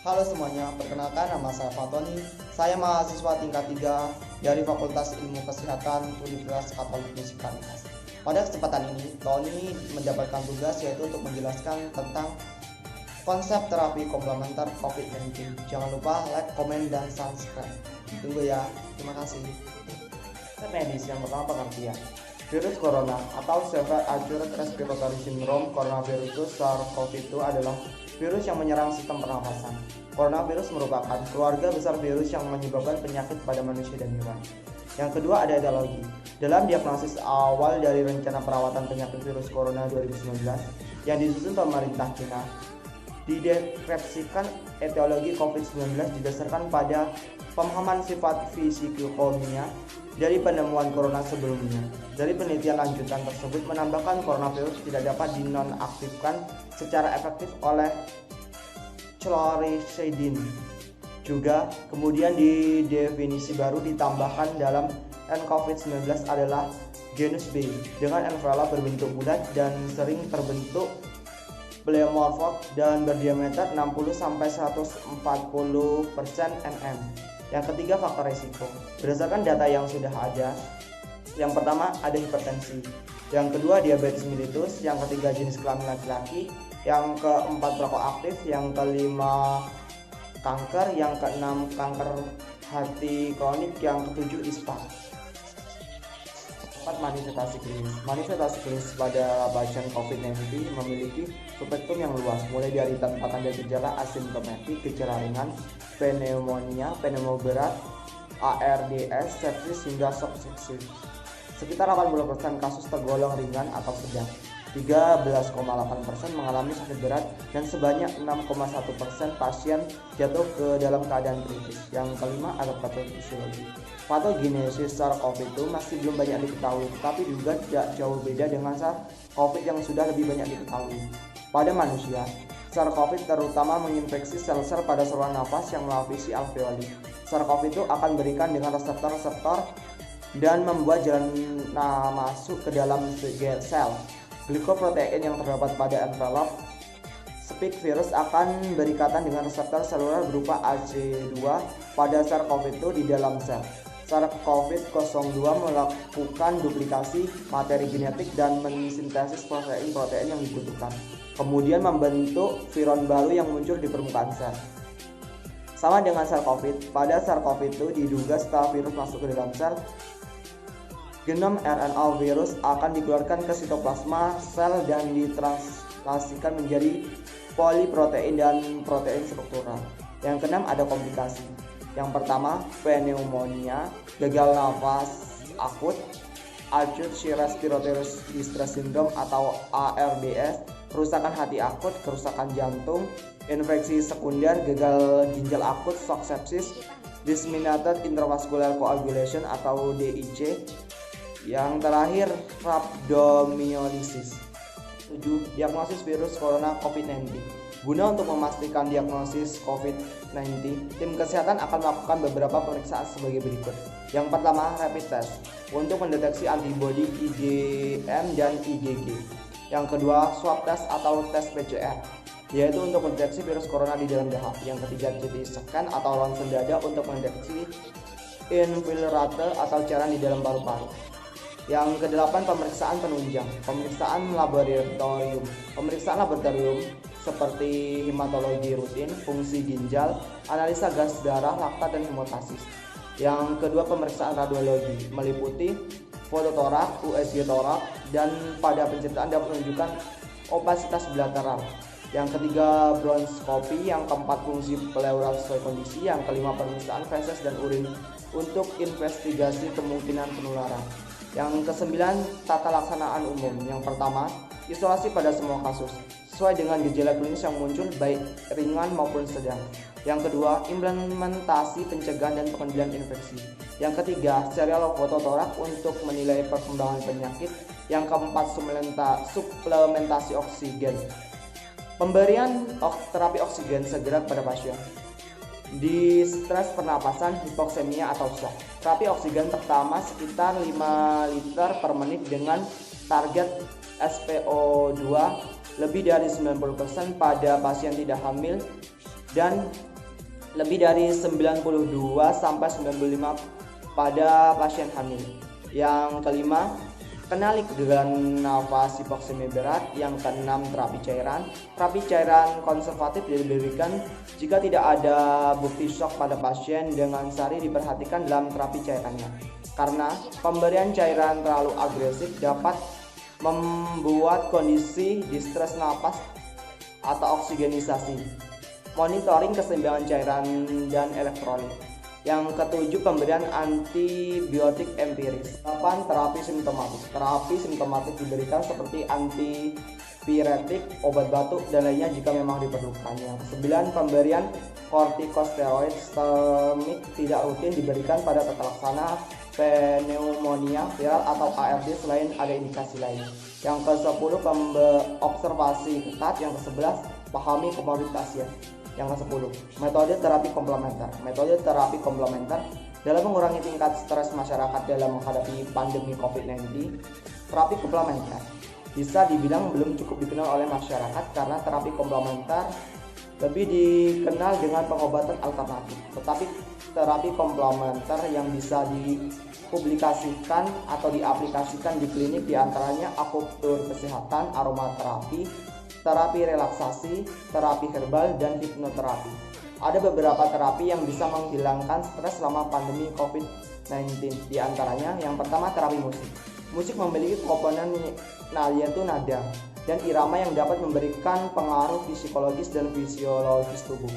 Halo semuanya, perkenalkan nama saya Fatoni. Saya mahasiswa tingkat 3 dari Fakultas Ilmu Kesehatan Universitas Katolik Musikalitas. Pada kesempatan ini, Tony mendapatkan tugas yaitu untuk menjelaskan tentang konsep terapi komplementer COVID-19. Jangan lupa like, komen, dan subscribe. Tunggu ya, terima kasih. Medis yang pertama pengertian. Virus corona atau Severe Acute Respiratory Syndrome coronavirus SARS-CoV-2 adalah virus yang menyerang sistem pernafasan. Coronavirus merupakan keluarga besar virus yang menyebabkan penyakit pada manusia dan hewan. Yang kedua ada etiologi. Dalam diagnosis awal dari rencana perawatan penyakit virus corona 2019 yang disusun pemerintah China, dideskripsikan etiologi COVID-19 didasarkan pada pemahaman sifat fisikokimia dari penemuan corona sebelumnya. Dari penelitian lanjutan tersebut menambahkan coronavirus tidak dapat dinonaktifkan secara efektif oleh chlorhexidine. Juga kemudian di definisi baru ditambahkan dalam nCoV-19 adalah genus B dengan envelope berbentuk bulat dan sering terbentuk pleomorph dan berdiameter 60-140% nm. Yang ketiga faktor risiko. Berdasarkan data yang sudah ada, yang pertama ada hipertensi, yang kedua diabetes mellitus, yang ketiga jenis kelamin laki-laki, yang keempat perokok aktif, yang kelima kanker, yang keenam kanker hati kronik, yang ketujuh ISPA. Manifestasi klinis. Manifestasi klinis pada pasien COVID-19 memiliki spektrum yang luas, mulai dari tanpa tanda gejala asimptomatik, gejala ringan, pneumonia, pneumonia berat, ARDS, sepsis hingga shock sepsis. Sekitar 80% kasus tergolong ringan atau sedang, 13,8% mengalami sakit berat, dan sebanyak 6,1% pasien jatuh ke dalam keadaan kritis. Yang kelima ada patofisiologi. Patogenesis SARS-CoV-2 masih belum banyak diketahui, tetapi juga tidak jauh beda dengan SARS-CoV yang sudah lebih banyak diketahui. Pada manusia, SARS-CoV terutama menginfeksi sel-sel pada saluran nafas yang melapisi alveoli. SARS-CoV-2 akan berikan dengan reseptor-reseptor dan membuat jalan masuk ke dalam sel. Glikoprotein yang terdapat pada envelope spike virus akan berikatan dengan reseptor seluler berupa ACE2 pada SARS-CoV-2 di dalam sel. SARS-CoV-02 melakukan duplikasi materi genetik dan mensintesis protein-protein yang dibutuhkan, kemudian membentuk viron baru yang muncul di permukaan sel. Sama dengan SARS-CoV, pada SARS-CoV-2 diduga setelah virus masuk ke dalam sel, genom RNA virus akan dikeluarkan ke sitoplasma sel dan ditranslasikan menjadi poliprotein dan protein struktural. Yang keenam ada komplikasi. Yang pertama, pneumonia, gagal nafas akut, acute respiratory distress syndrome atau ARDS, kerusakan hati akut, kerusakan jantung, infeksi sekunder, gagal ginjal akut, shock sepsis, disseminated intravascular coagulation atau DIC. Yang terakhir, rhabdomyolysis. 7. Diagnosis virus corona COVID-19. Guna untuk memastikan diagnosis COVID-19, tim kesehatan akan melakukan beberapa pemeriksaan sebagai berikut. Yang pertama, rapid test untuk mendeteksi antibodi IgM dan IgG. Yang kedua, swab test atau tes PCR, yaitu untuk mendeteksi virus corona di dalam dahak. Yang ketiga, CT scan atau ronsen dada untuk mendeteksi infiltrate atau cairan di dalam paru-paru. Yang kedelapan, pemeriksaan penunjang, pemeriksaan laboratorium. Pemeriksaan laboratorium seperti hematologi rutin, fungsi ginjal, analisa gas darah, laktat, dan hemostasis. Yang kedua, pemeriksaan radiologi meliputi fototorak, USG torak, dan pada penceritaan dapat menunjukkan opasitas bilateral. Yang ketiga, bronskopi. Yang keempat, fungsi pleural sesuai kondisi. Yang kelima, pemeriksaan feses dan urin untuk investigasi kemungkinan penularan. Yang kesembilan, tata laksanaan umum. Yang pertama, isolasi pada semua kasus sesuai dengan gejala klinis yang muncul baik ringan maupun sedang. Yang kedua, implementasi pencegahan dan pengendalian infeksi. Yang ketiga, serial fototorak untuk menilai perkembangan penyakit. Yang keempat, suplementasi oksigen. Pemberian terapi oksigen segera kepada pasien di stres pernapasan, hipoksemia atau shock. Terapi oksigen pertama sekitar 5 liter per menit dengan target SpO2 lebih dari 90% pada pasien tidak hamil dan lebih dari 92 sampai 95 pada pasien hamil. Yang kelima, kenali kegagalan nafas hipoksemi berat. Yang keenam, terapi cairan. Terapi cairan konservatif diberikan jika tidak ada bukti shock pada pasien. Dengan sari diperhatikan dalam terapi cairannya, karena pemberian cairan terlalu agresif dapat membuat kondisi distres napas atau oksigenisasi. Monitoring keseimbangan cairan dan elektrolit. Yang ketujuh, pemberian antibiotik empiris. 8, terapi simptomatik. Terapi simptomatik diberikan seperti antipiretik, obat batuk, dan lainnya jika memang diperlukan. Yang ke-9, pemberian kortikosteroid sistemik tidak rutin diberikan pada tata laksana pneumonia viral atau ARD selain ada indikasi lain. Yang ke-10, observasi ketat. Yang ke-11, pahami komorbid pasien. Yang ke-10, metode terapi komplementer. Metode terapi komplementer dalam mengurangi tingkat stres masyarakat dalam menghadapi pandemi COVID-19. Terapi komplementer bisa dibilang belum cukup dikenal oleh masyarakat karena terapi komplementer lebih dikenal dengan pengobatan alternatif. Tetapi terapi komplementer yang bisa dipublikasikan atau diaplikasikan di klinik diantaranya akupunktur kesehatan, aromaterapi, terapi relaksasi, terapi herbal, dan hipnoterapi. Ada beberapa terapi yang bisa menghilangkan stres selama pandemi COVID-19. Di antaranya, yang pertama, terapi musik. Musik memiliki komponen yaitu nada dan irama yang dapat memberikan pengaruh psikologis dan fisiologis tubuh.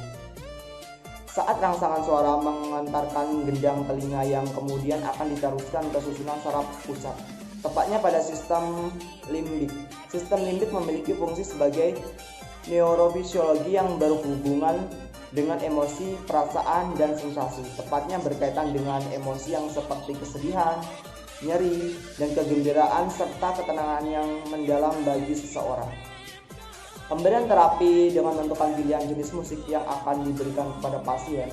Saat rangsangan suara mengantarkan gendang telinga yang kemudian akan diteruskan ke susunan saraf pusat, tepatnya pada sistem limbik. Sistem limbik memiliki fungsi sebagai neurofisiologi yang berhubungan dengan emosi, perasaan, dan sensasi. Tepatnya berkaitan dengan emosi yang seperti kesedihan, nyeri, dan kegembiraan, serta ketenangan yang mendalam bagi seseorang. Pemberian terapi dengan menentukan pilihan jenis musik yang akan diberikan kepada pasien.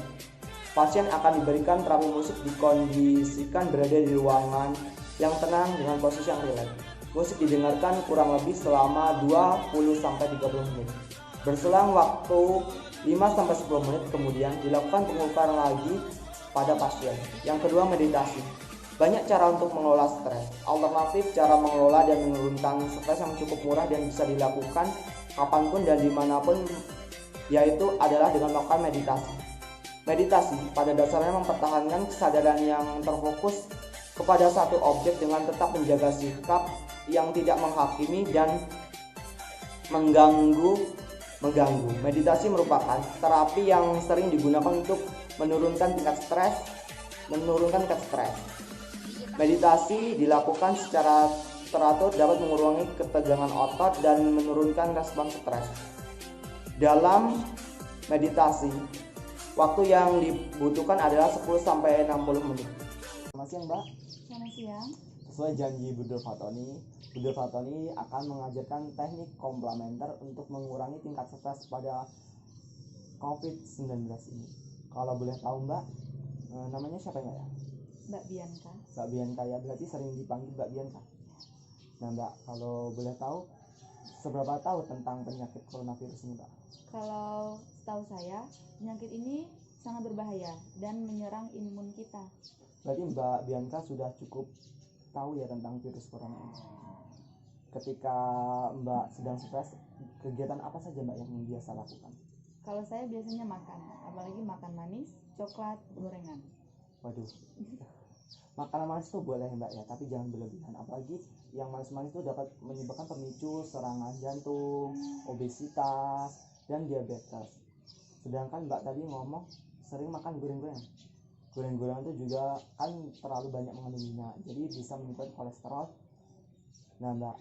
Pasien akan diberikan terapi musik dikondisikan berada di ruangan yang tenang dengan posisi yang rileks. Musik didengarkan kurang lebih selama 20-30 menit. Berselang waktu 5-10 menit kemudian dilakukan pengukuran lagi pada pasien. Yang kedua, meditasi. Banyak cara untuk mengelola stres. Alternatif cara mengelola dan menurunkan stres yang cukup murah dan bisa dilakukan kapanpun dan dimanapun, yaitu adalah dengan melakukan meditasi. Meditasi pada dasarnya mempertahankan kesadaran yang terfokus kepada satu objek dengan tetap menjaga sikap yang tidak menghakimi dan mengganggu. Meditasi merupakan terapi yang sering digunakan untuk menurunkan tingkat stres. Meditasi dilakukan secara teratur dapat mengurangi ketegangan otot dan menurunkan respons stres. Dalam meditasi, waktu yang dibutuhkan adalah 10-60 menit. Selamat siang, Mbak. Selamat siang. Sesuai janji Bu Dr. Fatoni akan mengajarkan teknik komplementer untuk mengurangi tingkat stres pada COVID-19 ini. Kalau boleh tahu, Mbak, namanya siapa ya? Mbak Bianca. Mbak Bianca ya, berarti sering dipanggil Mbak Bianca. Nah, Mbak, kalau boleh tahu, seberapa tahu tentang penyakit coronavirus ini, Mbak? Kalau setahu saya, penyakit ini sangat berbahaya dan menyerang imun kita. Berarti Mbak Bianca sudah cukup tahu ya tentang virus corona ini. Ketika Mbak sedang stres, kegiatan apa saja Mbak yang biasa lakukan? Kalau saya biasanya makan, apalagi makan manis, coklat, gorengan. Waduh, makanan manis itu boleh Mbak ya, tapi jangan berlebihan. Apalagi yang manis-manis itu dapat menyebabkan pemicu serangan jantung, obesitas, dan diabetes. Sedangkan Mbak tadi ngomong sering makan goreng-gorengan. Goreng-gorengan itu juga kan terlalu banyak mengandung minyak, jadi bisa menyebabkan kolesterol. Nah, Mbak,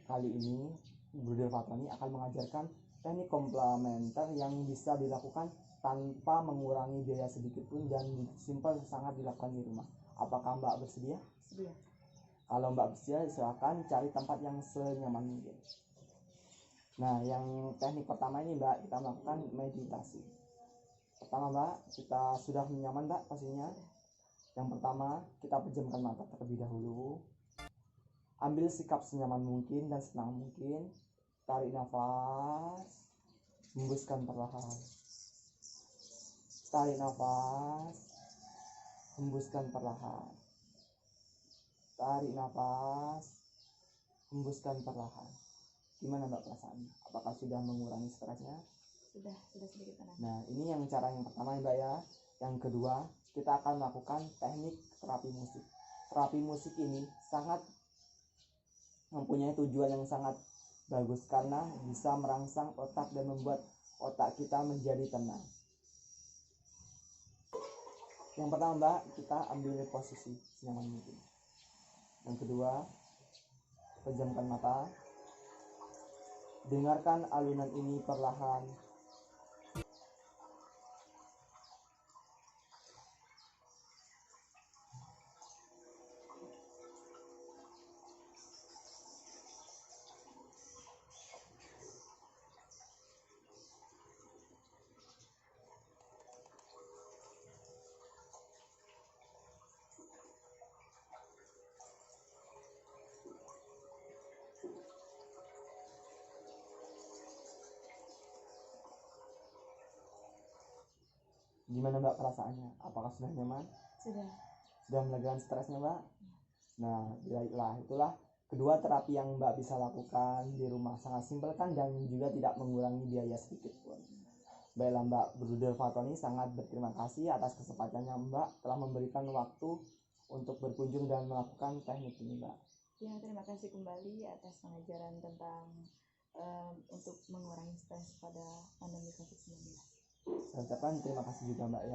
kali ini Bu Dr. Fatoni akan mengajarkan teknik komplementer yang bisa dilakukan tanpa mengurangi biaya sedikit pun dan simpel sangat dilakukan di rumah. Apakah Mbak bersedia? Sedia. Kalau Mbak bersedia, silakan cari tempat yang senyaman mungkin. Nah, yang teknik pertama ini Mbak, kita melakukan meditasi. Pertama Mbak, kita sudah nyaman Mbak posisinya. Yang pertama, kita pejamkan mata terlebih dahulu. Ambil sikap senyaman mungkin dan senang mungkin. Tarik nafas, hembuskan perlahan. Tarik nafas, hembuskan perlahan. Tarik nafas, hembuskan perlahan. Gimana Mbak perasaannya? Apakah sudah mengurangi stresnya? Sudah sedikit tenang. Nah, ini yang cara yang pertama ya Mbak ya. Yang kedua, kita akan melakukan teknik terapi musik. Terapi musik ini sangat mempunyai tujuan yang sangat bagus karena bisa merangsang otak dan membuat otak kita menjadi tenang. Yang pertama Mbak, kita ambil posisi senyaman mungkin. Yang kedua, pejamkan mata. Dengarkan alunan ini perlahan. Gimana Mbak perasaannya? Apakah sudah nyaman? Sudah. Sudah melegakan stresnya Mbak? Nah, baiklah, itulah kedua terapi yang Mbak bisa lakukan di rumah. Sangat simpel kan dan juga tidak mengurangi biaya sedikit pun. Baiklah Mbak Bruder Fatoni, sangat berterima kasih atas kesempatannya Mbak telah memberikan waktu untuk berkunjung dan melakukan teknik ini Mbak. Ya, terima kasih kembali atas pengajaran tentang untuk mengurangi stres pada pandemi COVID-19. Saya ucapkan terima kasih juga Mbak ya.